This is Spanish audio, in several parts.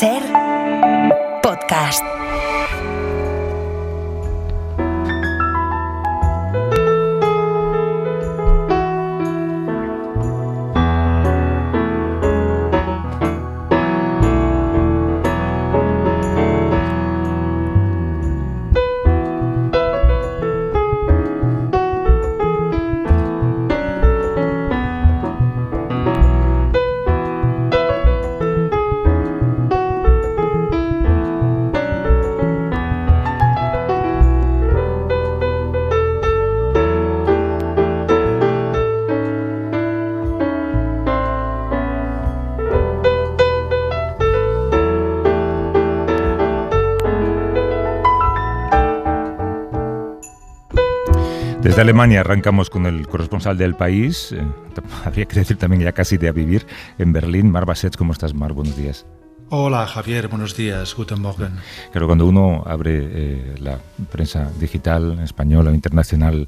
SER Podcast. Desde Alemania arrancamos con el corresponsal del país, habría que decir también ya casi de a vivir, en Berlín. Mar Bassets, ¿cómo estás, Mar? Buenos días. Hola Javier, buenos días, guten Morgen. Claro, cuando uno abre la prensa digital, española o internacional,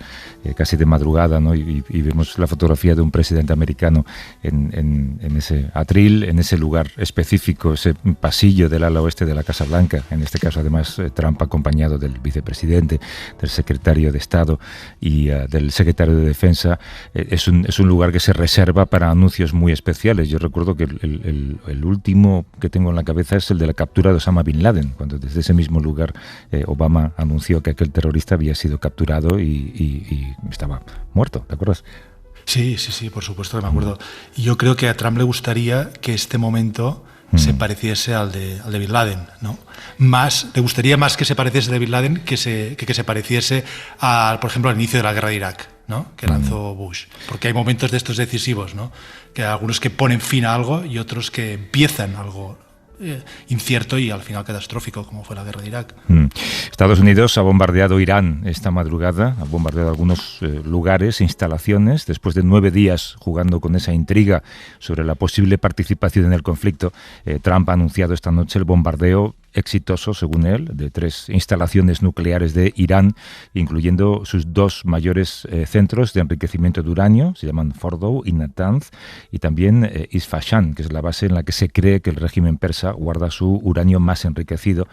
casi de madrugada, ¿no? y vemos la fotografía de un presidente americano en ese atril, en ese lugar específico, ese pasillo del ala oeste de la Casa Blanca, en este caso además Trump acompañado del vicepresidente, del secretario de Estado y del secretario de Defensa, es un lugar que se reserva para anuncios muy especiales. Yo recuerdo que el último que tengo en la cabeza es el de la captura de Osama Bin Laden, cuando desde ese mismo lugar Obama anunció que aquel terrorista había sido capturado y estaba muerto, ¿te acuerdas? Sí, por supuesto que me acuerdo. Y yo creo que a Trump le gustaría que este momento se pareciese al de Bin Laden, ¿no? Le gustaría más que se pareciese de Bin Laden que se pareciese, por ejemplo, al inicio de la guerra de Irak, ¿no? Que lanzó Bush. Porque hay momentos de estos decisivos, ¿no? Que hay algunos que ponen fin a algo y otros que empiezan algo incierto y al final catastrófico, como fue la guerra de Irak. Estados Unidos ha bombardeado Irán esta madrugada, ha bombardeado algunos lugares, instalaciones, después de 9 días jugando con esa intriga sobre la posible participación en el conflicto. Trump ha anunciado esta noche el bombardeo exitoso, según él, de 3 instalaciones nucleares de Irán, incluyendo sus 2 mayores centros de enriquecimiento de uranio, se llaman Fordow y Natanz, y también Isfahan, que es la base en la que se cree que el régimen persa guarda su uranio más enriquecido,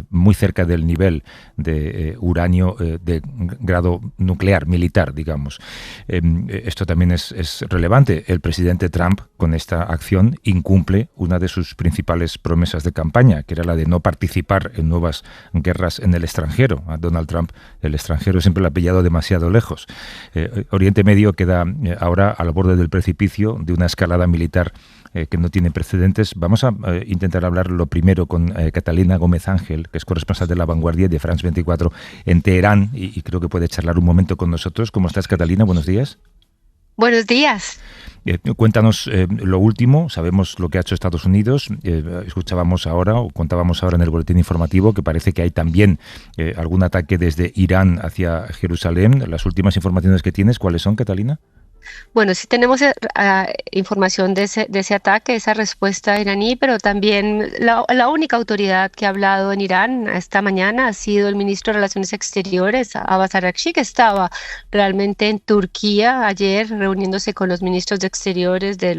muy cerca del nivel de uranio de grado nuclear, militar, digamos. Esto también es relevante. El presidente Trump, con esta acción, incumple una de sus principales promesas de campaña, que era la de no participar en nuevas guerras en el extranjero. A Donald Trump el extranjero siempre lo ha pillado demasiado lejos. Oriente Medio queda ahora al borde del precipicio de una escalada militar que no tiene precedentes. Vamos a intentar hablar lo primero con Catalina Gómez Ángel, que es corresponsal de La Vanguardia de France 24 en Teherán, y creo que puede charlar un momento con nosotros. ¿Cómo estás, Catalina? Buenos días. Buenos días. Cuéntanos lo último. Sabemos lo que ha hecho Estados Unidos. Contábamos ahora en el boletín informativo que parece que hay también algún ataque desde Irán hacia Jerusalén. Las últimas informaciones que tienes, ¿cuáles son, Catalina? Bueno, sí tenemos información de ese ataque, esa respuesta iraní, pero también la única autoridad que ha hablado en Irán esta mañana ha sido el ministro de Relaciones Exteriores, Abbas Araghchi, que estaba realmente en Turquía ayer reuniéndose con los ministros de Exteriores de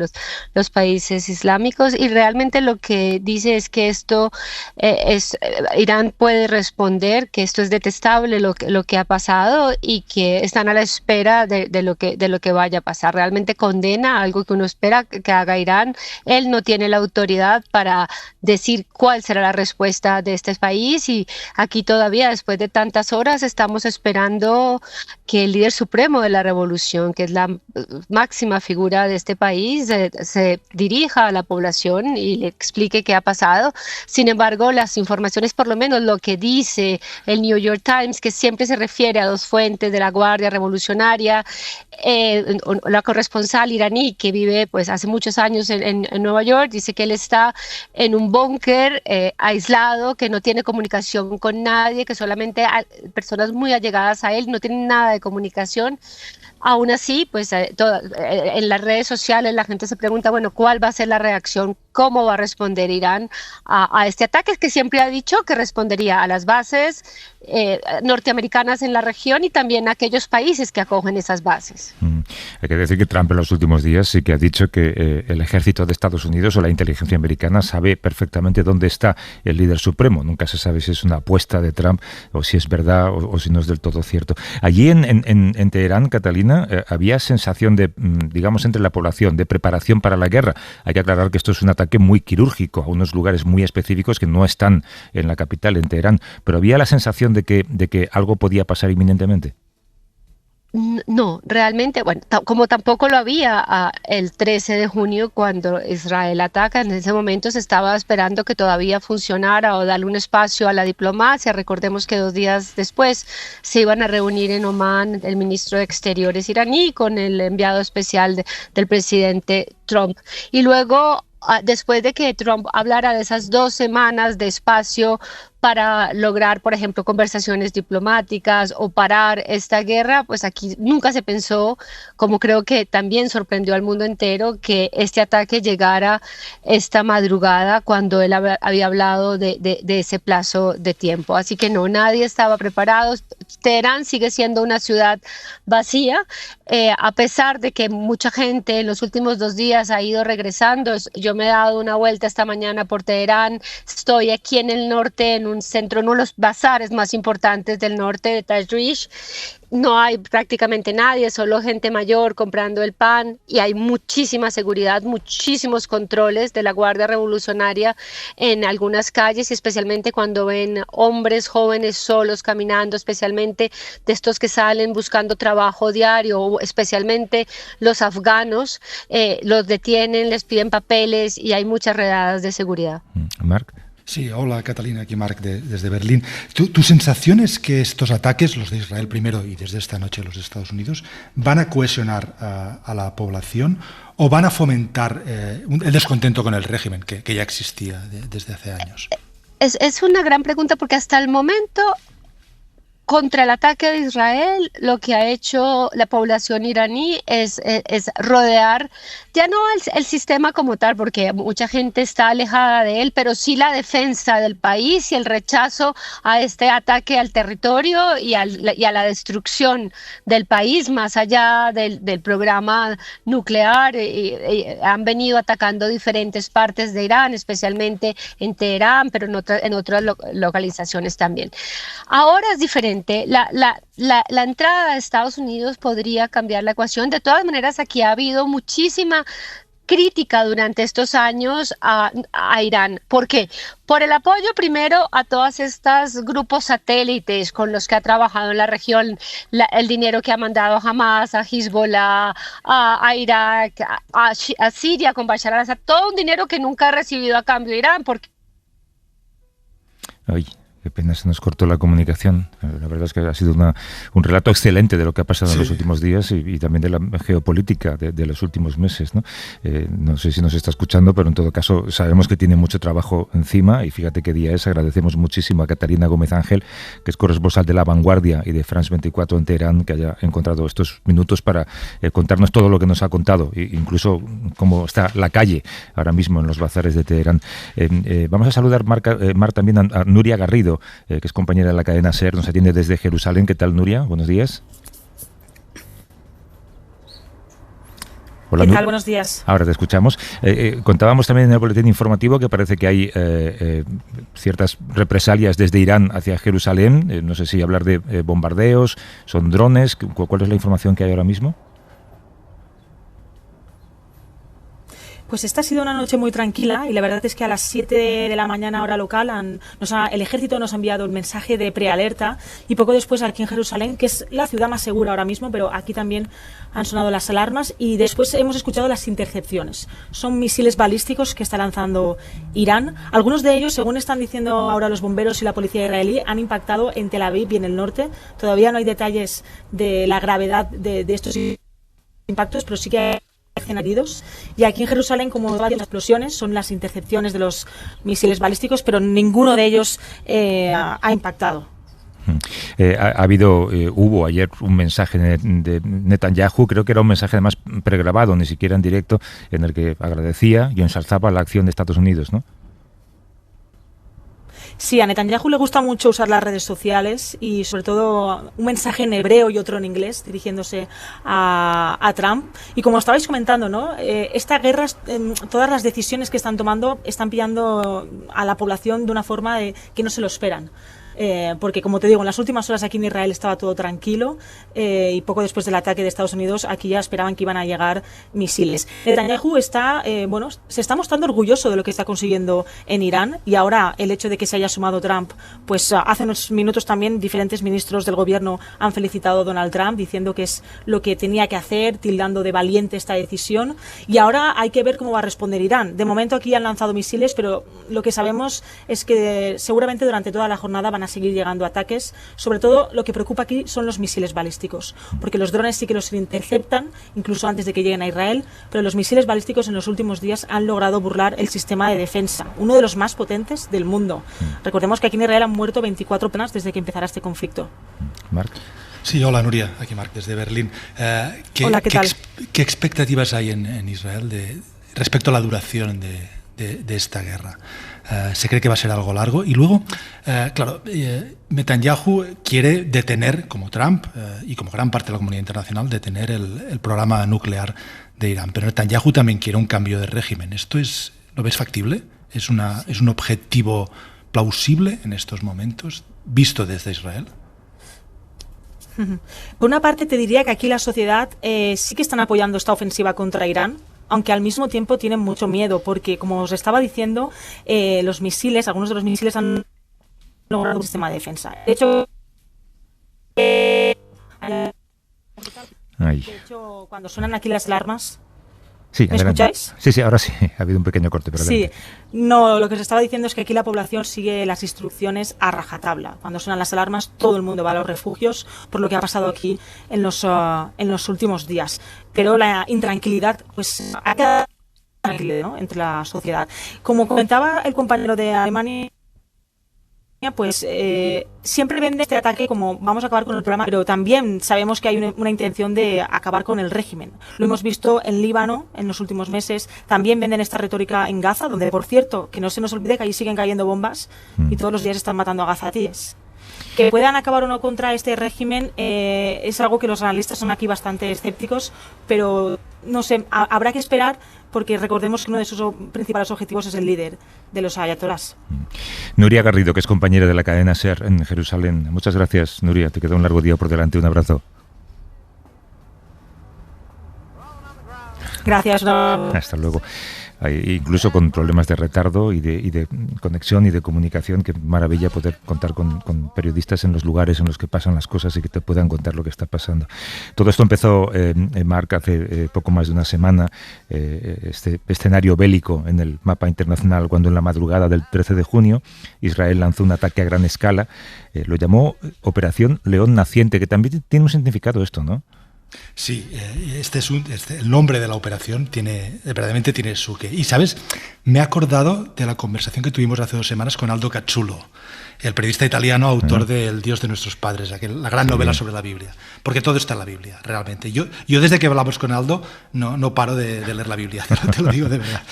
los países islámicos, y realmente lo que dice es que esto Irán puede responder que esto es detestable lo que ha pasado y que están a la espera de lo que vaya a pasar. Realmente condena algo que uno espera que haga Irán. Él no tiene la autoridad para decir cuál será la respuesta de este país, y aquí todavía, después de tantas horas, estamos esperando que el líder supremo de la revolución, que es la máxima figura de este país, se dirija a la población y le explique qué ha pasado. Sin embargo, las informaciones, por lo menos lo que dice el New York Times, que siempre se refiere a 2 fuentes de la Guardia Revolucionaria, la corresponsal iraní que vive pues hace muchos años en Nueva York, dice que él está en un búnker aislado, que no tiene comunicación con nadie, que solamente personas muy allegadas a él no tienen nada de comunicación. Aún así, pues en las redes sociales la gente se pregunta, bueno, ¿cuál va a ser la reacción? ¿Cómo va a responder Irán a este ataque? Que siempre ha dicho que respondería a las bases norteamericanas en la región y también a aquellos países que acogen esas bases. Hay que decir que Trump en los últimos días sí que ha dicho que el ejército de Estados Unidos o la inteligencia americana sabe perfectamente dónde está el líder supremo. Nunca se sabe si es una apuesta de Trump o si es verdad o si no es del todo cierto. Allí en Teherán, Catalina, había sensación de, digamos, entre la población, de preparación para la guerra. Hay que aclarar que esto es un ataque muy quirúrgico a unos lugares muy específicos que no están en la capital, en Teherán. Pero había la sensación de que algo podía pasar inminentemente. No, realmente, bueno, como tampoco lo había el 13 de junio cuando Israel ataca. En ese momento se estaba esperando que todavía funcionara o darle un espacio a la diplomacia. Recordemos que 2 días después se iban a reunir en Omán el ministro de Exteriores iraní con el enviado especial del presidente Trump. Y luego, después de que Trump hablara de esas 2 semanas de espacio para lograr, por ejemplo, conversaciones diplomáticas o parar esta guerra, pues aquí nunca se pensó, como creo que también sorprendió al mundo entero, que este ataque llegara esta madrugada cuando él había hablado de ese plazo de tiempo. Así que no, nadie estaba preparado. Teherán sigue siendo una ciudad vacía, a pesar de que mucha gente en los últimos 2 días ha ido regresando. Yo me he dado una vuelta esta mañana por Teherán, estoy aquí en el norte, en un centro, uno de los bazares más importantes del norte de Tahrir. No hay prácticamente nadie, solo gente mayor comprando el pan y hay muchísima seguridad, muchísimos controles de la Guardia Revolucionaria en algunas calles, y especialmente cuando ven hombres jóvenes solos caminando, especialmente de estos que salen buscando trabajo diario, o especialmente los afganos, los detienen, les piden papeles y hay muchas redadas de seguridad. Marc. Sí, hola Catalina, aquí Marc desde Berlín. ¿Tu sensación es que estos ataques, los de Israel primero y desde esta noche los de Estados Unidos, van a cohesionar a la población o van a fomentar el descontento con el régimen que ya existía desde hace años? Es una gran pregunta porque hasta el momento, contra el ataque de Israel, lo que ha hecho la población iraní es rodear, ya no el sistema como tal, porque mucha gente está alejada de él, pero sí la defensa del país y el rechazo a este ataque al territorio y a la destrucción del país, más allá del programa nuclear. Han venido atacando diferentes partes de Irán, especialmente en Teherán, pero en otras localizaciones también. Ahora es diferente. La entrada de Estados Unidos podría cambiar la ecuación. De todas maneras, aquí ha habido muchísima crítica durante estos años a Irán. ¿Por qué? Por el apoyo primero a todos estos grupos satélites con los que ha trabajado en la región, el dinero que ha mandado a Hamas, a Hezbollah, a Irak, a Siria con Bashar al-Assad, todo un dinero que nunca ha recibido a cambio de Irán. Ay, qué pena, se nos cortó la comunicación. La verdad es que ha sido un relato excelente de lo que ha pasado en los últimos días y también de la geopolítica de los últimos meses, ¿no? No sé si nos está escuchando, pero en todo caso sabemos que tiene mucho trabajo encima y fíjate qué día es. Agradecemos muchísimo a Catalina Gómez Ángel, que es corresponsal de La Vanguardia y de France 24 en Teherán, que haya encontrado estos minutos para contarnos todo lo que nos ha contado, incluso cómo está la calle ahora mismo en los bazares de Teherán. Vamos a saludar, Mar, también a Nuria Garrido, que es compañera de la cadena SER, nos atiende desde Jerusalén. ¿Qué tal, Nuria? Buenos días. Hola, ¿Qué tal? Buenos días. Ahora te escuchamos. Contábamos también en el boletín informativo que parece que hay ciertas represalias desde Irán hacia Jerusalén. No sé si hablar de bombardeos, son drones. ¿Cuál es la información que hay ahora mismo? Pues esta ha sido una noche muy tranquila y la verdad es que a las 7 de la mañana hora local el ejército nos ha enviado un mensaje de prealerta y poco después aquí en Jerusalén, que es la ciudad más segura ahora mismo, pero aquí también han sonado las alarmas y después hemos escuchado las intercepciones. Son misiles balísticos que está lanzando Irán. Algunos de ellos, según están diciendo ahora los bomberos y la policía israelí, han impactado en Tel Aviv y en el norte. Todavía no hay detalles de la gravedad de estos impactos, pero sí que hay heridos. Y aquí en Jerusalén, como varias explosiones, son las intercepciones de los misiles balísticos, pero ninguno de ellos ha impactado. Hubo ayer un mensaje de Netanyahu, creo que era un mensaje además pregrabado, ni siquiera en directo, en el que agradecía y ensalzaba la acción de Estados Unidos, ¿no? Sí, a Netanyahu le gusta mucho usar las redes sociales y sobre todo un mensaje en hebreo y otro en inglés dirigiéndose a Trump. Y como estabais comentando, ¿no? Esta guerra, todas las decisiones que están tomando están pillando a la población de una forma que no se lo esperan. Porque, como te digo, en las últimas horas aquí en Israel estaba todo tranquilo y poco después del ataque de Estados Unidos aquí ya esperaban que iban a llegar misiles. Netanyahu se está mostrando orgulloso de lo que está consiguiendo en Irán, y ahora el hecho de que se haya sumado Trump, pues hace unos minutos también diferentes ministros del gobierno han felicitado a Donald Trump diciendo que es lo que tenía que hacer, tildando de valiente esta decisión, y ahora hay que ver cómo va a responder Irán. De momento aquí han lanzado misiles, pero lo que sabemos es que seguramente durante toda la jornada van a seguir llegando ataques. Sobre todo lo que preocupa aquí son los misiles balísticos, porque los drones sí que los interceptan incluso antes de que lleguen a Israel, pero los misiles balísticos en los últimos días han logrado burlar el sistema de defensa, uno de los más potentes del mundo. Recordemos que aquí en Israel han muerto 24 personas desde que empezara este conflicto. Marc. Sí, hola Nuria, aquí Marc desde Berlín. Hola, ¿qué tal? ¿Qué expectativas hay en Israel respecto a la duración de esta guerra? Se cree que va a ser algo largo. Y luego, Netanyahu quiere detener, como Trump y como gran parte de la comunidad internacional, detener el programa nuclear de Irán. Pero Netanyahu también quiere un cambio de régimen. ¿Esto lo ves factible? ¿Es un objetivo plausible en estos momentos, visto desde Israel? Por una parte te diría que aquí la sociedad sí que están apoyando esta ofensiva contra Irán, aunque al mismo tiempo tienen mucho miedo, porque como os estaba diciendo, algunos de los misiles han logrado un sistema de defensa. De hecho, cuando suenan aquí las alarmas... Sí, ¿me escucháis? Sí, ahora sí, ha habido un pequeño corte. Pero sí, no, lo que os estaba diciendo es que aquí la población sigue las instrucciones a rajatabla. Cuando suenan las alarmas, todo el mundo va a los refugios, por lo que ha pasado aquí en los últimos días. Pero la intranquilidad, pues, ha quedado tranquila, ¿no?, entre la sociedad. Como comentaba el compañero de Alemania, pues siempre vende este ataque como vamos a acabar con el problema, pero también sabemos que hay una intención de acabar con el régimen. Lo hemos visto en Líbano en los últimos meses, también venden esta retórica en Gaza, donde, por cierto, que no se nos olvide que allí siguen cayendo bombas y todos los días están matando a gazatíes. Que puedan acabar o no contra este régimen es algo que los analistas son aquí bastante escépticos, pero no sé, habrá que esperar, porque recordemos que uno de sus principales objetivos es el líder de los ayatolás. Nuria Garrido, que es compañera de la cadena SER en Jerusalén. Muchas gracias, Nuria. Te queda un largo día por delante. Un abrazo. Gracias. Hasta luego. Incluso con problemas de retardo y de conexión y de comunicación, qué maravilla poder contar con periodistas en los lugares en los que pasan las cosas y que te puedan contar lo que está pasando. Todo esto empezó, Marc, hace poco más de una semana, este escenario bélico en el mapa internacional, cuando en la madrugada del 13 de junio Israel lanzó un ataque a gran escala, lo llamó Operación León Naciente, que también tiene un significado esto, ¿no? Sí, el nombre de la operación verdaderamente tiene su qué. Y, ¿sabes? Me he acordado de la conversación que tuvimos hace 2 semanas con Aldo Cazzulo, el periodista italiano, autor de El Dios de nuestros padres, la gran novela sobre la Biblia. Porque todo está en la Biblia, realmente. Yo desde que hablamos con Aldo no paro de leer la Biblia, te lo digo de verdad,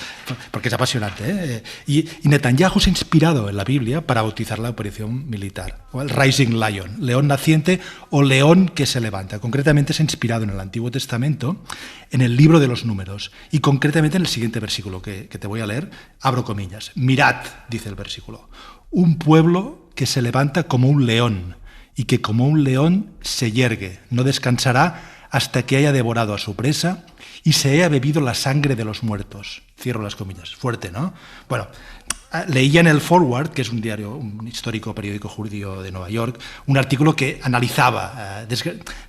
porque es apasionante, ¿eh? Y Netanyahu se ha inspirado en la Biblia para bautizar la operación militar, o el Rising Lion, león naciente o león que se levanta. Concretamente se ha inspirado en el Antiguo Testamento, en el libro de los Números, y concretamente en el siguiente versículo que te voy a leer, abro comillas. Mirad, dice el versículo, un pueblo que se levanta como un león y que como un león se yergue, no descansará hasta que haya devorado a su presa y se haya bebido la sangre de los muertos. Cierro las comillas. Fuerte, ¿no? Bueno, leía en el Forward, que es un histórico periódico judío de Nueva York, un artículo que analizaba,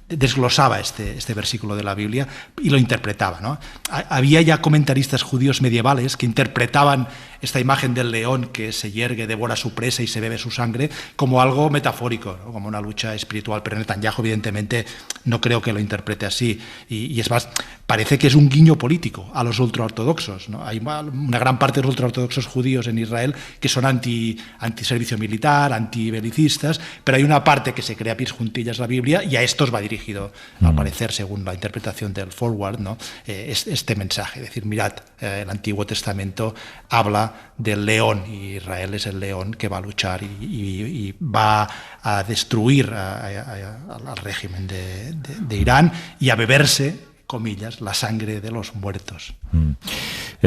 desglosaba este versículo de la Biblia y lo interpretaba, ¿no? Había ya comentaristas judíos medievales que interpretaban esta imagen del león que se yergue, devora su presa y se bebe su sangre, como algo metafórico, ¿no? Como una lucha espiritual. Pero Netanyahu, evidentemente, no creo que lo interprete así. Y es más, parece que es un guiño político a los ultraortodoxos, ¿no? Hay una gran parte de los ultraortodoxos judíos en Israel que son anti-servicio militar, anti-belicistas, pero hay una parte que se crea a pies juntillas la Biblia, y a estos va dirigido, al parecer, según la interpretación del Forward, ¿no? Este mensaje, es decir, mirad, el Antiguo Testamento habla del león, y Israel es el león que va a luchar y va a destruir al régimen de Irán y a beberse, comillas, la sangre de los muertos.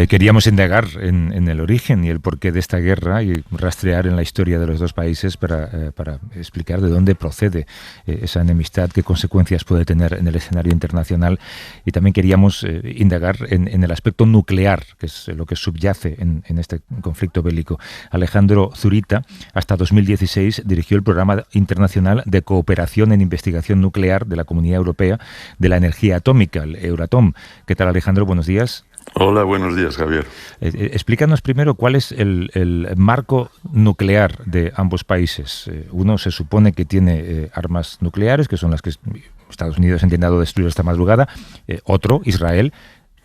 Queríamos indagar en el origen y el porqué de esta guerra y rastrear en la historia de los dos países para explicar de dónde procede esa enemistad, qué consecuencias puede tener en el escenario internacional, y también queríamos indagar en el aspecto nuclear, que es lo que subyace en este conflicto bélico. Alejandro Zurita, hasta 2016, dirigió el Programa Internacional de Cooperación en Investigación Nuclear de la Comunidad Europea de la Energía Atómica, el Euratom. ¿Qué tal, Alejandro? Buenos días. Hola, buenos días, Javier. Explícanos primero cuál es el marco nuclear de ambos países. Uno se supone que tiene armas nucleares, que son las que Estados Unidos ha intentado destruir esta madrugada. Otro, Israel,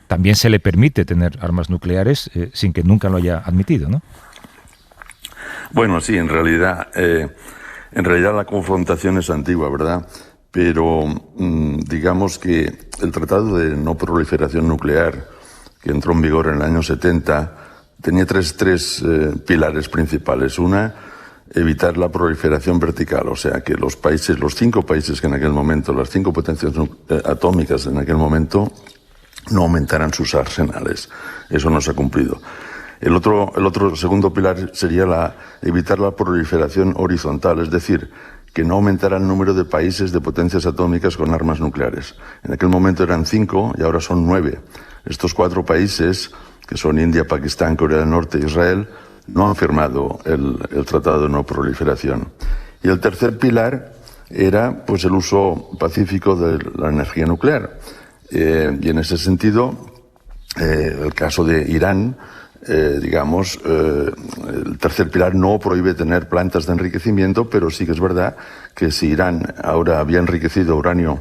también se le permite tener armas nucleares sin que nunca lo haya admitido, ¿no? Bueno, sí, en realidad la confrontación es antigua, ¿verdad? Pero digamos que el Tratado de No Proliferación Nuclear, que entró en vigor en el año 70, tenía tres pilares principales. Una, evitar la proliferación vertical, o sea, que los 5 países que en aquel momento, las 5 potencias atómicas en aquel momento, no aumentaran sus arsenales. Eso no se ha cumplido. El otro segundo pilar sería evitar la proliferación horizontal, es decir, que no aumentara el número de países de potencias atómicas con armas nucleares. En aquel momento eran 5 y ahora son 9. Estos 4 países, que son India, Pakistán, Corea del Norte e Israel, no han firmado el Tratado de No Proliferación. Y el tercer pilar era pues el uso pacífico de la energía nuclear. Y en ese sentido, el caso de Irán, el tercer pilar no prohíbe tener plantas de enriquecimiento, pero sí que es verdad que si Irán ahora había enriquecido uranio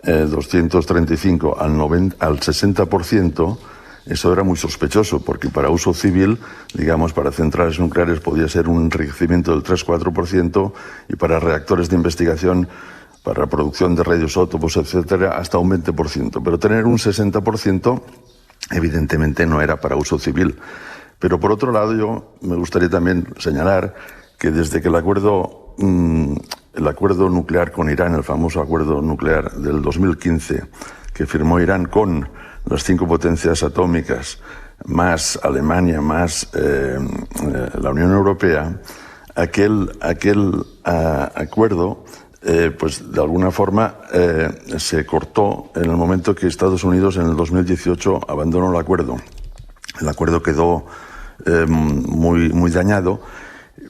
235 al 60%, eso era muy sospechoso, porque para uso civil, digamos, para centrales nucleares podía ser un enriquecimiento del 3-4%, y para reactores de investigación, para producción de radioisótopos, etcétera, hasta un 20%. Pero tener un 60%, evidentemente no era para uso civil. Pero por otro lado, yo me gustaría también señalar que desde que el acuerdo nuclear con Irán, el famoso acuerdo nuclear del 2015, que firmó Irán con las 5 potencias atómicas, más Alemania, más la Unión Europea, aquel acuerdo, pues de alguna forma se cortó en el momento que Estados Unidos en el 2018 abandonó el acuerdo. El acuerdo quedó muy dañado,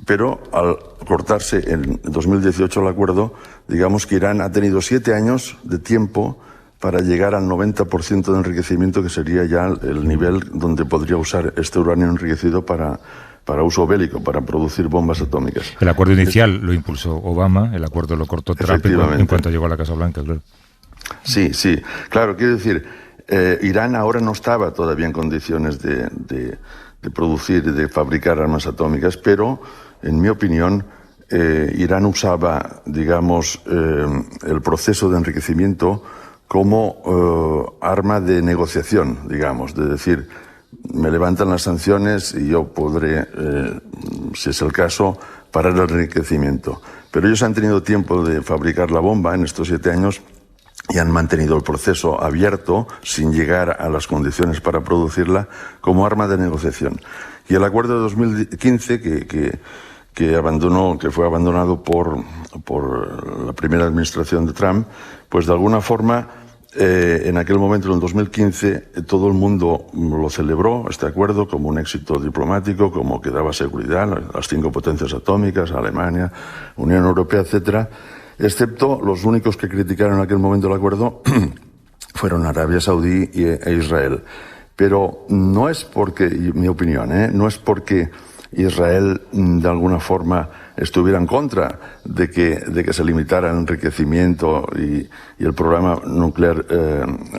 pero al cortarse en 2018 el acuerdo, digamos que Irán ha tenido 7 años de tiempo para llegar al 90% de enriquecimiento, que sería ya el nivel donde podría usar este uranio enriquecido para uso bélico, para producir bombas atómicas. El acuerdo inicial lo impulsó Obama, el acuerdo lo cortó Trump en cuanto llegó a la Casa Blanca, claro. Sí, claro, quiero decir, Irán ahora no estaba todavía en condiciones de producir y de fabricar armas atómicas, pero, en mi opinión, Irán usaba, el proceso de enriquecimiento como arma de negociación, digamos, de decir, me levantan las sanciones y yo podré, si es el caso, parar el enriquecimiento. Pero ellos han tenido tiempo de fabricar la bomba en estos 7 años y han mantenido el proceso abierto sin llegar a las condiciones para producirla como arma de negociación. Y el acuerdo de 2015 que fue abandonado por la primera administración de Trump, pues de alguna forma en aquel momento, en el 2015, todo el mundo lo celebró, este acuerdo, como un éxito diplomático, como que daba seguridad a las 5 potencias atómicas, Alemania, Unión Europea, etcétera, excepto los únicos que criticaron en aquel momento el acuerdo fueron Arabia Saudí e Israel. Pero no es porque, mi opinión, no es porque Israel de alguna forma estuviera en contra de que se limitara el enriquecimiento y el programa nuclear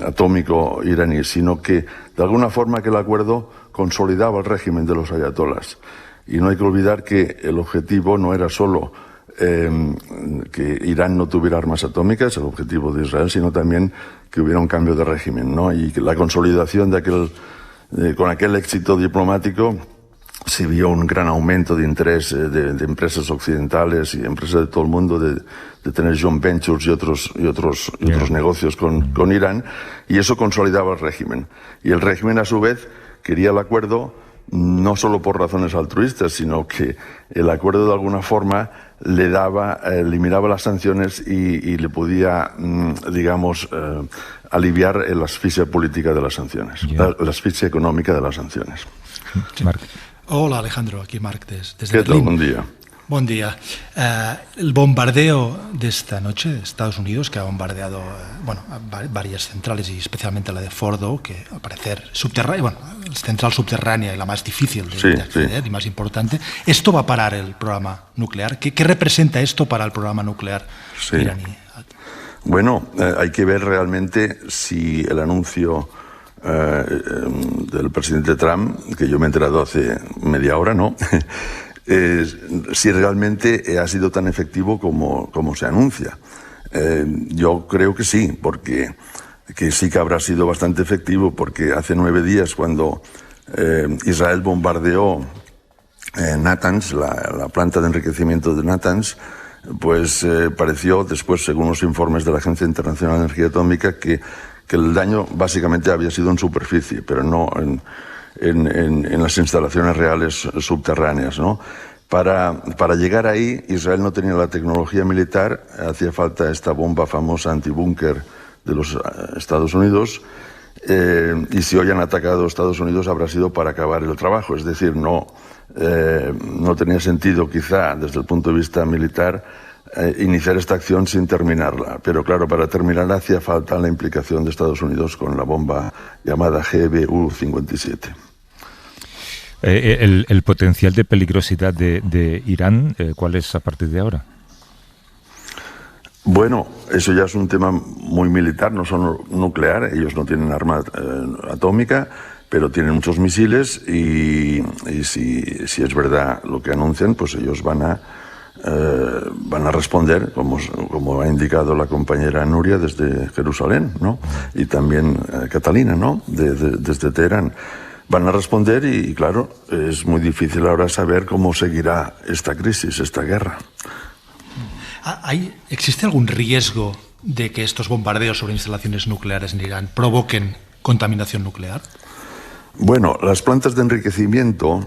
atómico iraní, sino que de alguna forma que el acuerdo consolidaba el régimen de los ayatolás. Y no hay que olvidar que el objetivo no era solo que Irán no tuviera armas atómicas, el objetivo de Israel, sino también que hubiera un cambio de régimen, ¿no? Y que la consolidación con aquel éxito diplomático se vio un gran aumento de interés de empresas occidentales y empresas de todo el mundo de tener joint ventures y otros negocios con Irán, y eso consolidaba el régimen. Y el régimen, a su vez, quería el acuerdo no solo por razones altruistas, sino que el acuerdo de alguna forma eliminaba las sanciones y le podía, aliviar la asfixia política de las sanciones, la asfixia económica de las sanciones. Marc. Hola Alejandro, aquí Marc desde ¿Qué tal? Berlín. Buen día. Buen día. El bombardeo de esta noche de Estados Unidos, que ha bombardeado varias centrales y especialmente la de Fordo, que al parecer central subterránea y la más difícil de acceder y más importante. ¿Esto va a parar el programa nuclear? ¿Qué representa esto para el programa nuclear iraní? Bueno, hay que ver realmente si el anuncio del presidente Trump, que yo me he enterado hace media hora, ¿no? Si realmente ha sido tan efectivo como se anuncia. Yo creo que sí, porque sí que habrá sido bastante efectivo, porque hace 9 días, cuando Israel bombardeó Natanz, la planta de enriquecimiento de Natanz, pues pareció después, según los informes de la Agencia Internacional de Energía Atómica, que el daño básicamente había sido en superficie, pero no en las instalaciones reales subterráneas, ¿no? Para llegar ahí, Israel no tenía la tecnología militar, hacía falta esta bomba famosa antibúnker de los Estados Unidos, y si hoy han atacado a Estados Unidos habrá sido para acabar el trabajo, es decir, no tenía sentido quizá desde el punto de vista militar iniciar esta acción sin terminarla, pero claro, para terminarla hacía falta la implicación de Estados Unidos con la bomba llamada GBU-57. El potencial de peligrosidad de Irán, ¿cuál es a partir de ahora? Bueno, eso ya es un tema muy militar, no son nuclear, ellos no tienen arma atómica, pero tienen muchos misiles y si es verdad lo que anuncian, pues ellos van a responder, como ha indicado la compañera Nuria desde Jerusalén, ¿no? Y también Catalina, ¿no? Desde Teherán. Van a responder y claro, es muy difícil ahora saber cómo seguirá esta crisis, esta guerra. ¿Existe algún riesgo de que estos bombardeos sobre instalaciones nucleares en Irán provoquen contaminación nuclear? Bueno, las plantas de enriquecimiento,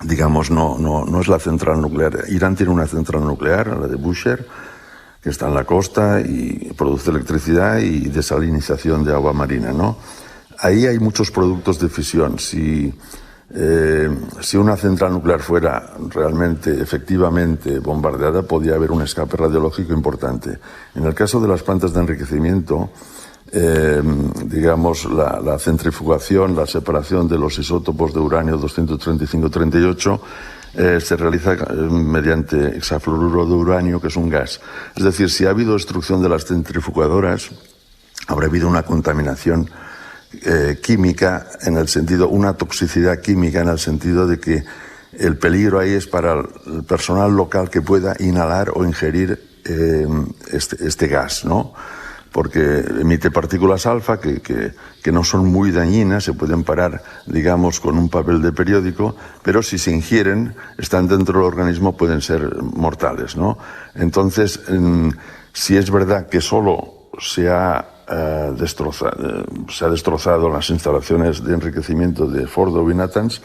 digamos, no es la central nuclear. Irán tiene una central nuclear, la de Bushehr, que está en la costa y produce electricidad y desalinización de agua marina, ¿no? Ahí hay muchos productos de fisión. Si una central nuclear fuera realmente, efectivamente bombardeada, podría haber un escape radiológico importante. En el caso de las plantas de enriquecimiento, digamos, la centrifugación, la separación de los isótopos de uranio 235-38 se realiza mediante hexafluoruro de uranio, que es un gas. Es decir, si ha habido destrucción de las centrifugadoras, habrá habido una contaminación química, en el sentido, una toxicidad química, en el sentido de que el peligro ahí es para el personal local que pueda inhalar o ingerir este gas, ¿no? Porque emite partículas alfa que no son muy dañinas, se pueden parar, digamos, con un papel de periódico, pero si se ingieren, están dentro del organismo, pueden ser mortales, ¿no? Entonces, si es verdad que solo se ha destrozado las instalaciones de enriquecimiento de Fordo y Natanz,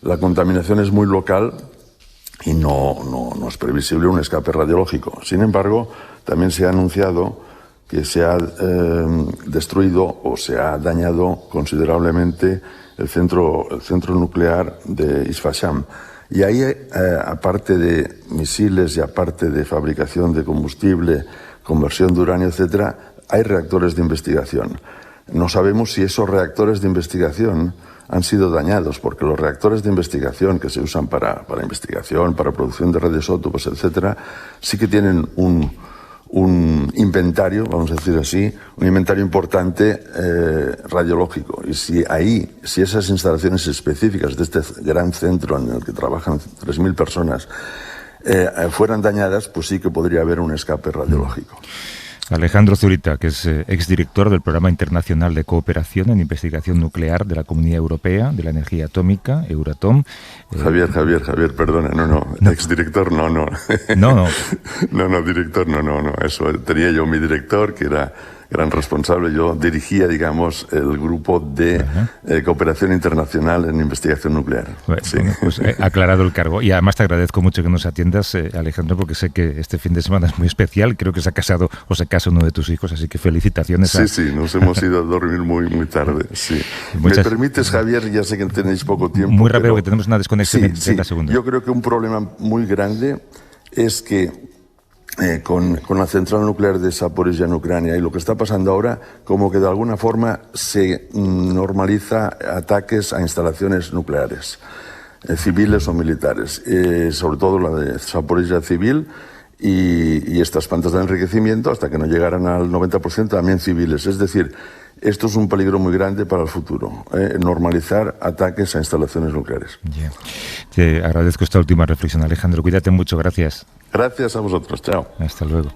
la contaminación es muy local y no es previsible un escape radiológico. Sin embargo, también se ha anunciado que se ha destruido o se ha dañado considerablemente el centro nuclear de Isfahan. Y ahí, aparte de misiles y aparte de fabricación de combustible, conversión de uranio, etcétera, hay reactores de investigación. no sabemos si esos reactores de investigación han sido dañados, porque los reactores de investigación que se usan para investigación, para producción de radioisótopos, etcétera, sí que tienen un inventario, vamos a decir así, un inventario importante radiológico. Y si esas instalaciones específicas de este gran centro en el que trabajan 3.000 personas fueran dañadas, pues sí que podría haber un escape radiológico. Alejandro Zurita, que es exdirector del Programa Internacional de Cooperación en Investigación Nuclear de la Comunidad Europea de la Energía Atómica, Euratom. Javier, perdona, no, exdirector, no. No, director, no, eso, tenía yo mi director, que era gran responsable, yo dirigía, digamos, el grupo de cooperación internacional en investigación nuclear. Bueno, pues he aclarado el cargo y además te agradezco mucho que nos atiendas, Alejandro, porque sé que este fin de semana es muy especial, creo que se casa uno de tus hijos, así que felicitaciones. Sí, nos hemos ido a dormir muy tarde, sí. ¿Me permites, Javier? Ya sé que tenéis poco tiempo. Muy rápido, que tenemos una desconexión en 30 segundos. Yo creo que un problema muy grande es que con la central nuclear de Zaporizhzhia en Ucrania y lo que está pasando ahora, como que de alguna forma se normaliza ataques a instalaciones nucleares, civiles o militares, sobre todo la de Zaporizhzhia civil y estas plantas de enriquecimiento, hasta que no llegaran al 90% también civiles. Es decir, esto es un peligro muy grande para el futuro, normalizar ataques a instalaciones nucleares. Yeah. Te agradezco esta última reflexión, Alejandro. Cuídate mucho, gracias. Gracias a vosotros, chao. Hasta luego.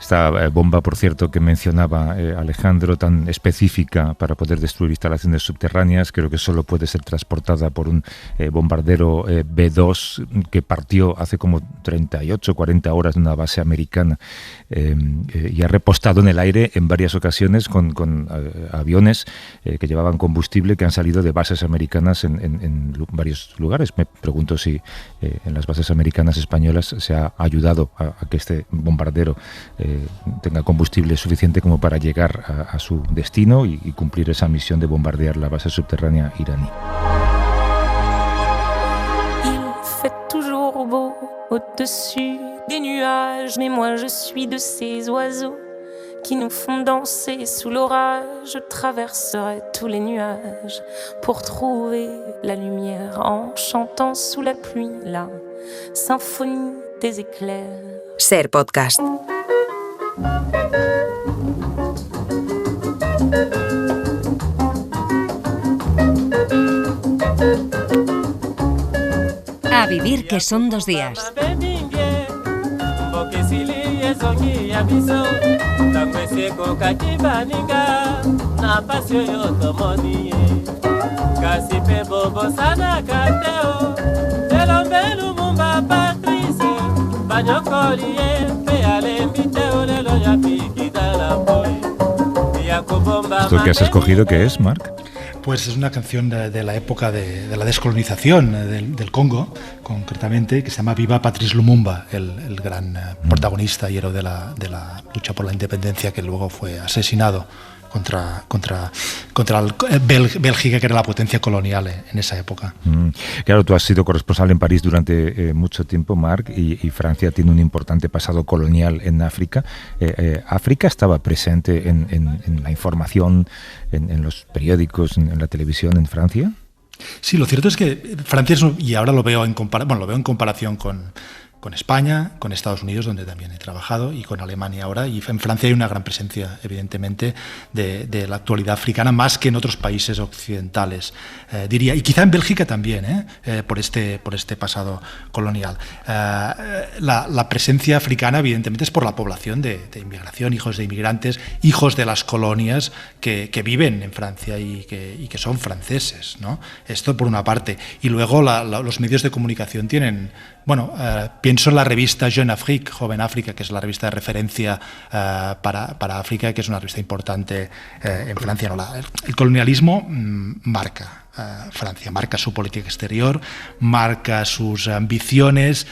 Esta bomba, por cierto, que mencionaba Alejandro, tan específica para poder destruir instalaciones subterráneas, creo que solo puede ser transportada por un bombardero B-2 que partió hace como 38 o 40 horas de una base americana y ha repostado en el aire en varias ocasiones con aviones que llevaban combustible que han salido de bases americanas en varios lugares. Me pregunto si en las bases americanas españolas se ha ayudado a que este bombardero tenga combustible suficiente como para llegar a su destino y cumplir esa misión de bombardear la base subterránea iraní. Il fait toujours beau au-dessus des nuages, mais moi je suis de ces oiseaux qui nous font danser sous l'orage. Je traverserai tous les nuages pour trouver la lumière en chantant sous la pluie la symphonie des éclairs. Ser podcast. A vivir que son 2 días. ¿Esto que has escogido qué es, Marc? Pues es una canción de la época de la descolonización del Congo, concretamente, que se llama Viva Patrice Lumumba, el gran protagonista y héroe de la lucha por la independencia, que luego fue asesinado contra Bélgica, que era la potencia colonial en esa época. Claro, tú has sido corresponsal en París durante mucho tiempo, Marc, y Francia tiene un importante pasado colonial en África. ¿África estaba presente en la información, en los periódicos, en la televisión en Francia? Sí, lo cierto es que Francia y ahora lo veo en comparación con España, con Estados Unidos, donde también he trabajado, y con Alemania ahora. Y en Francia hay una gran presencia, evidentemente, de la actualidad africana, más que en otros países occidentales, diría. Y quizá en Bélgica también, por este pasado colonial. La presencia africana, evidentemente, es por la población de inmigración, hijos de inmigrantes, hijos de las colonias que viven en Francia y que son franceses, ¿no? Esto por una parte. Y luego los medios de comunicación tienen... pienso en la revista Jeune Afrique, Joven África, que es la revista de referencia para África, que es una revista importante en Francia. El colonialismo marca Francia, marca su política exterior, marca sus ambiciones,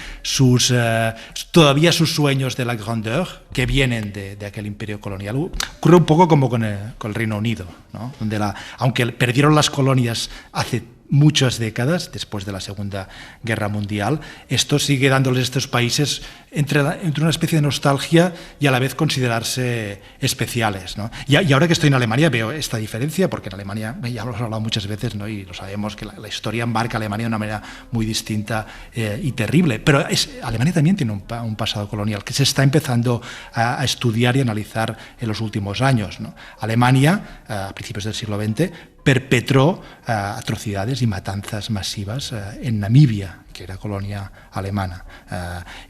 todavía sus sueños de la grandeur, que vienen de aquel imperio colonial. Ocurre un poco como con el Reino Unido, ¿no? Donde aunque perdieron las colonias hace muchas décadas después de la Segunda Guerra Mundial. Esto sigue dándoles a estos países entre una especie de nostalgia y a la vez considerarse especiales, ¿no? Y ahora que estoy en Alemania veo esta diferencia, porque en Alemania, ya lo hemos hablado muchas veces, ¿no? Y lo sabemos, que la historia marca a Alemania de una manera muy distinta y terrible. Pero Alemania también tiene un pasado colonial que se está empezando a estudiar y analizar en los últimos años, ¿no? Alemania, a principios del siglo XX, perpetró atrocidades y matanzas masivas en Namibia, que era colonia alemana.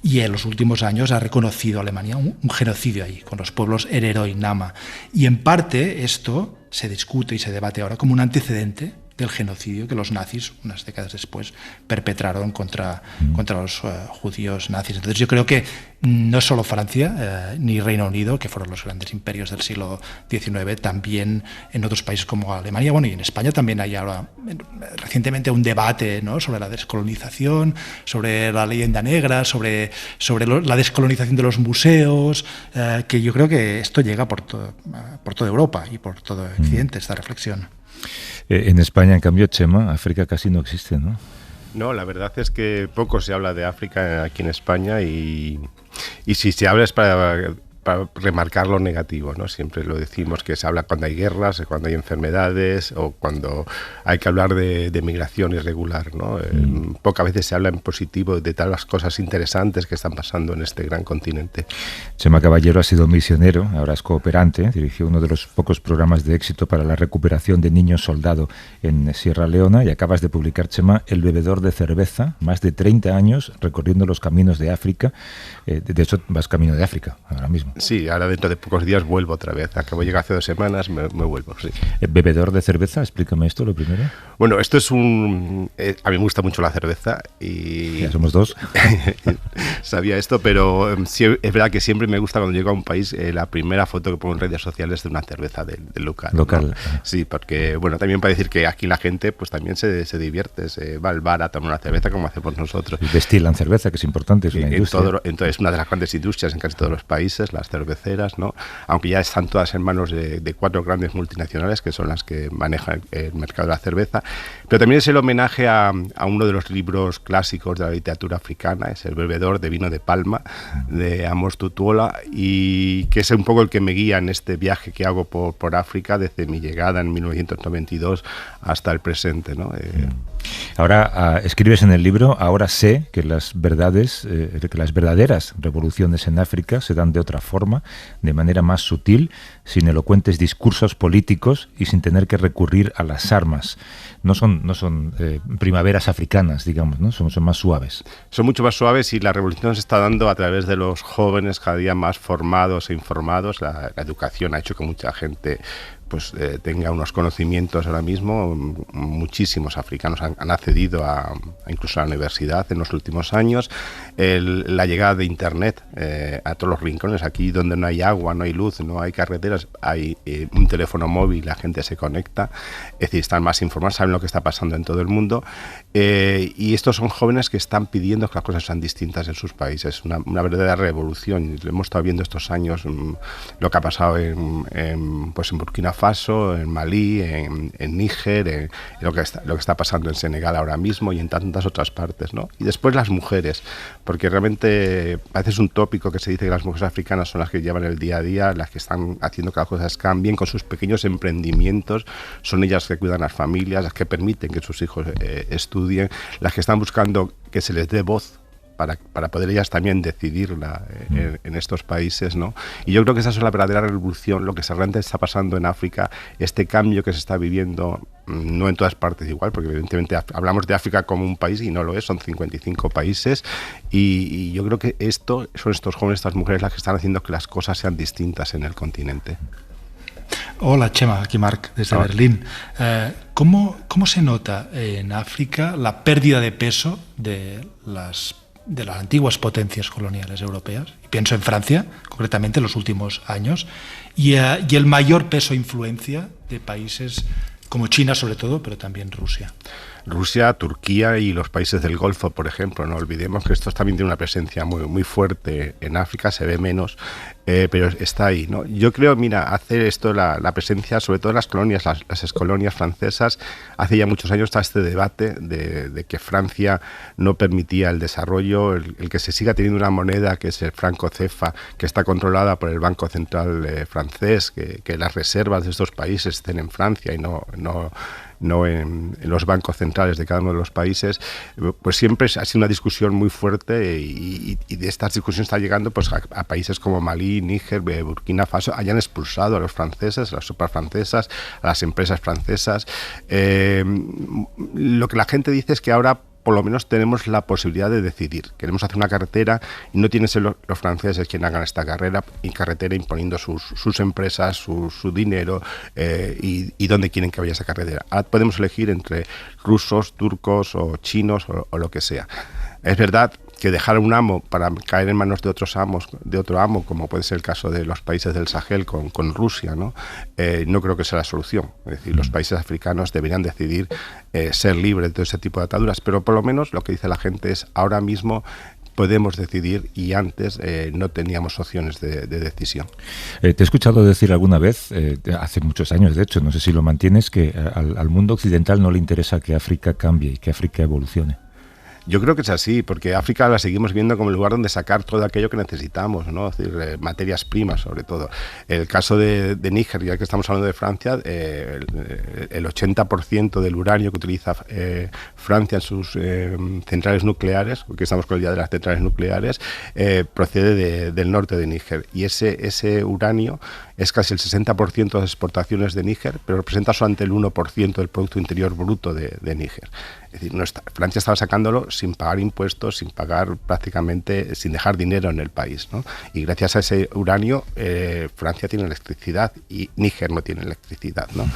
Y en los últimos años ha reconocido a Alemania un genocidio ahí, con los pueblos Herero y Nama. Y en parte esto se discute y se debate ahora como un antecedente del genocidio que los nazis, unas décadas después, perpetraron contra los judíos nazis. Entonces yo creo que no solo Francia ni Reino Unido, que fueron los grandes imperios del siglo XIX, también en otros países como Alemania, bueno, y en España también hay ahora recientemente un debate, ¿no?, sobre la descolonización, sobre la leyenda negra, sobre la descolonización de los museos, que yo creo que esto llega por toda Europa y por todo Occidente, esta reflexión. En España, en cambio, Chema, África casi no existe, ¿no? No, la verdad es que poco se habla de África aquí en España y si se habla es para remarcar lo negativo, ¿no? Siempre lo decimos, que se habla cuando hay guerras, cuando hay enfermedades o cuando hay que hablar de migración irregular, ¿no? Pocas veces se habla en positivo de todas las cosas interesantes que están pasando en este gran continente. Chema Caballero ha sido misionero, ahora es cooperante, dirigió uno de los pocos programas de éxito para la recuperación de niños soldado en Sierra Leona y acabas de publicar, Chema, El bebedor de cerveza, más de 30 años recorriendo los caminos de África. De hecho, vas camino de África ahora mismo. Sí, ahora dentro de pocos días vuelvo otra vez. Acabo de llegar hace 2 semanas, me vuelvo, sí. ¿Bebedor de cerveza? Explícame esto, lo primero. Bueno, esto es a mí me gusta mucho la cerveza y... Ya somos dos. Sabía esto, pero sí, es verdad que siempre me gusta cuando llego a un país la primera foto que pongo en redes sociales de una cerveza del local. Local. ¿No? Sí, porque, bueno, también para decir que aquí la gente pues también se divierte, se va al bar a tomar una cerveza como hacemos nosotros. Y destilan cerveza, que es importante, es una industria. Entonces, una de las grandes industrias en casi todos los países, las cerveceras, ¿no? Aunque ya están todas en manos de 4 grandes multinacionales que son las que manejan el mercado de la cerveza. Pero también es el homenaje a uno de los libros clásicos de la literatura africana, es El bebedor de vino de palma, de Amos Tutuola, y que es un poco el que me guía en este viaje que hago por África desde mi llegada en 1992 hasta el presente, ¿no? Ahora escribes en el libro: ahora sé que las verdaderas revoluciones en África se dan de otra forma, de manera más sutil, sin elocuentes discursos políticos y sin tener que recurrir a las armas. No son primaveras africanas, digamos, ¿no? Son más suaves. Son mucho más suaves y la revolución se está dando a través de los jóvenes cada día más formados e informados. La educación ha hecho que mucha gente pues tenga unos conocimientos ahora mismo. Muchísimos africanos han accedido incluso a la universidad en los últimos años. La llegada de Internet a todos los rincones, aquí donde no hay agua, no hay luz, no hay carreteras, hay un teléfono móvil, la gente se conecta, es decir, están más informados, saben lo que está pasando en todo el mundo, y estos son jóvenes que están pidiendo que las cosas sean distintas en sus países, una verdadera revolución. Hemos estado viendo estos años lo que ha pasado en Burkina Faso, en Malí, en Níger, en lo que está pasando en Senegal ahora mismo y en tantas otras partes, ¿no? Y después las mujeres, porque realmente a veces es un tópico que se dice que las mujeres africanas son las que llevan el día a día, las que están haciendo que las cosas cambien con sus pequeños emprendimientos, son ellas que cuidan a las familias, las que permiten que sus hijos estudien, las que están buscando que se les dé voz para poder ellas también decidirla en estos países, ¿no? Y yo creo que esa es la verdadera revolución, lo que realmente está pasando en África, este cambio que se está viviendo, no en todas partes igual, porque evidentemente hablamos de África como un país y no lo es, son 55 países, y yo creo que son estos jóvenes, estas mujeres las que están haciendo que las cosas sean distintas en el continente. Hola Chema, aquí Marc desde Berlín. ¿Cómo se nota en África la pérdida de peso de las antiguas potencias coloniales europeas? Pienso en Francia, concretamente en los últimos años, y el mayor peso e influencia de países como China sobre todo, pero también Rusia. Rusia, Turquía y los países del Golfo, por ejemplo. No olvidemos que estos también tienen una presencia muy fuerte en África, se ve menos, pero está ahí, ¿no? Yo creo, mira, hacer esto, la presencia, sobre todo en las colonias, las excolonias francesas, hace ya muchos años está este debate de que Francia no permitía el desarrollo, el que se siga teniendo una moneda que es el franco CFA, que está controlada por el Banco Central francés, que las reservas de estos países estén en Francia y no en los bancos centrales de cada uno de los países, pues siempre ha sido una discusión muy fuerte y de estas discusiones está llegando pues a países como Malí, Níger, Burkina Faso, hayan expulsado a los franceses, a las superfrancesas, a las empresas francesas. Lo que la gente dice es que ahora por lo menos tenemos la posibilidad de decidir. Queremos hacer una carretera y no tienen que ser los franceses quienes hagan esta carretera imponiendo sus empresas, su dinero y dónde quieren que vaya esa carretera. Ahora podemos elegir entre rusos, turcos o chinos o lo que sea. Es verdad que dejar un amo para caer en manos de otro amo, como puede ser el caso de los países del Sahel con Rusia, ¿no? No creo que sea la solución. Es decir, los países africanos deberían decidir ser libres de todo ese tipo de ataduras, pero por lo menos lo que dice la gente es ahora mismo podemos decidir y antes no teníamos opciones de decisión. Te he escuchado decir alguna vez, hace muchos años de hecho, no sé si lo mantienes, que al mundo occidental no le interesa que África cambie y que África evolucione. Yo creo que es así, porque África la seguimos viendo como el lugar donde sacar todo aquello que necesitamos, ¿no? Es decir, materias primas, sobre todo. El caso de Níger, ya que estamos hablando de Francia, el 80% del uranio que utiliza Francia en sus centrales nucleares, porque estamos con el día de las centrales nucleares, procede del norte de Níger. Y ese uranio es casi el 60% de las exportaciones de Níger, pero representa solamente el 1% del Producto Interior Bruto de Níger. Es decir, Francia estaba sacándolo sin pagar impuestos, sin pagar prácticamente, sin dejar dinero en el país, ¿no? Y gracias a ese uranio, Francia tiene electricidad y Níger no tiene electricidad, ¿no?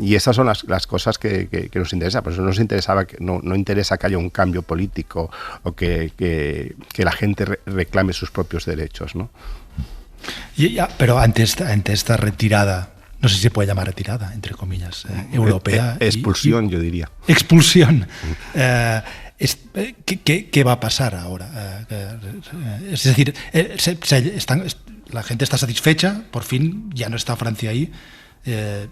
Y esas son las cosas que nos interesan. Por eso no interesa que haya un cambio político o que la gente reclame sus propios derechos, ¿no? Pero ante esta retirada, no sé si se puede llamar retirada, entre comillas, europea. Expulsión, yo diría. Expulsión. ¿Qué va a pasar ahora? Es decir, la gente está satisfecha, por fin ya no está Francia ahí,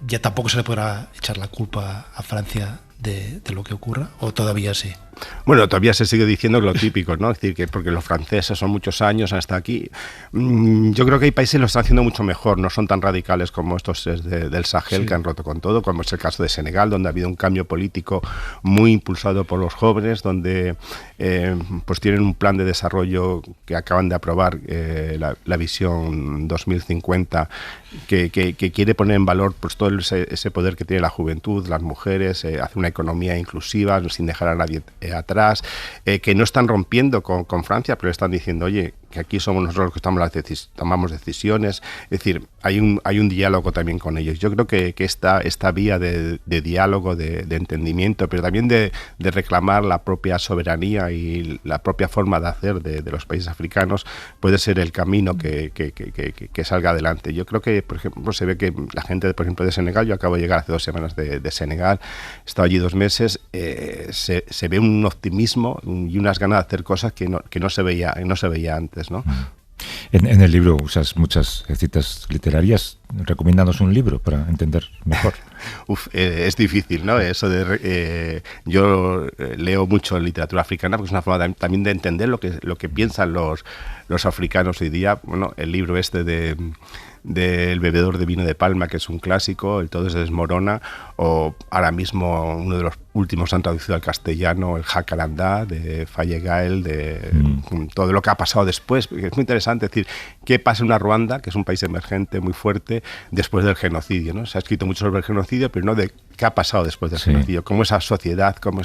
ya tampoco se le podrá echar la culpa a Francia de lo que ocurra, o todavía sí. Bueno, todavía se sigue diciendo lo típico, ¿no? Es decir, que porque los franceses son muchos años hasta aquí. Yo creo que hay países que lo están haciendo mucho mejor, no son tan radicales como estos del Sahel, sí, que han roto con todo, como es el caso de Senegal, donde ha habido un cambio político muy impulsado por los jóvenes, donde pues tienen un plan de desarrollo que acaban de aprobar, la visión 2050, que quiere poner en valor pues todo ese poder que tiene la juventud, las mujeres, hace una economía inclusiva sin dejar a nadie atrás, que no están rompiendo con Francia, pero están diciendo, oye, que aquí somos nosotros los que tomamos decisiones. Es decir, hay un diálogo también con ellos. Yo creo que esta vía de diálogo, de entendimiento, pero también de reclamar la propia soberanía y la propia forma de hacer de los países africanos puede ser el camino que salga adelante. Yo creo que, por ejemplo, se ve que la gente, por ejemplo, de Senegal, yo acabo de llegar hace 2 semanas de Senegal, he estado allí 2 meses, se ve un optimismo y unas ganas de hacer cosas que no se veía antes, ¿no? En el libro usas muchas citas literarias. Recomiéndanos un libro para entender mejor. Es difícil, ¿no? Eso yo leo mucho literatura africana porque es una forma también de entender lo que piensan los africanos hoy día. Bueno, el libro del bebedor de vino de Palma, que es un clásico, El todo se desmorona, o ahora mismo uno de los últimos han traducido al castellano, El Jacarandá, de Faye Gael, de todo lo que ha pasado después. Es muy interesante, es decir, qué pasa en una Ruanda, que es un país emergente muy fuerte, después del genocidio, ¿no? Se ha escrito mucho sobre el genocidio, pero no de qué ha pasado después del genocidio, cómo esa sociedad, cómo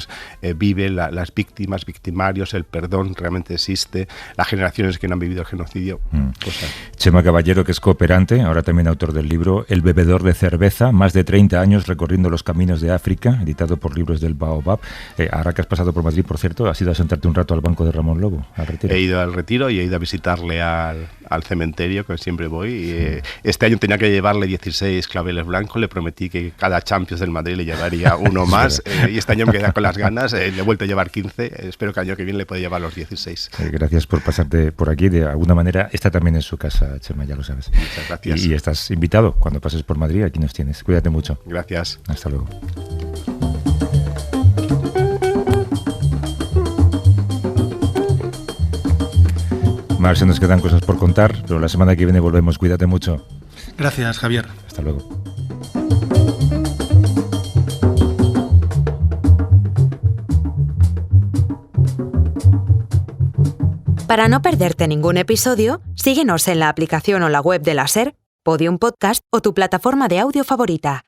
vive las víctimas, victimarios, el perdón realmente existe, las generaciones que no han vivido el genocidio. Chema Caballero, que es cooperante, ahora también autor del libro El bebedor de cerveza, más de 30 años recorriendo los caminos de África, editado por Libros del Baobab. Ahora que has pasado por Madrid, por cierto, ¿has ido a sentarte un rato al banco de Ramón Lobo, al retiro? He ido al retiro y he ido a visitarle al cementerio, que siempre voy. Y, este año tenía que llevarle 16 claveles blancos, le prometí que cada Champions del Madrid Madrid le llevaría uno más, y este año me queda con las ganas, le he vuelto a llevar 15, espero que el año que viene le pueda llevar los 16. Gracias por pasarte por aquí, de alguna manera, esta también es su casa, Chema, ya lo sabes. Muchas gracias. Y estás invitado, cuando pases por Madrid, aquí nos tienes. Cuídate mucho. Gracias. Hasta luego. Mar, se nos quedan cosas por contar, pero la semana que viene volvemos. Cuídate mucho. Gracias, Javier. Hasta luego. Para no perderte ningún episodio, síguenos en la aplicación o la web de la SER, Podium Podcast o tu plataforma de audio favorita.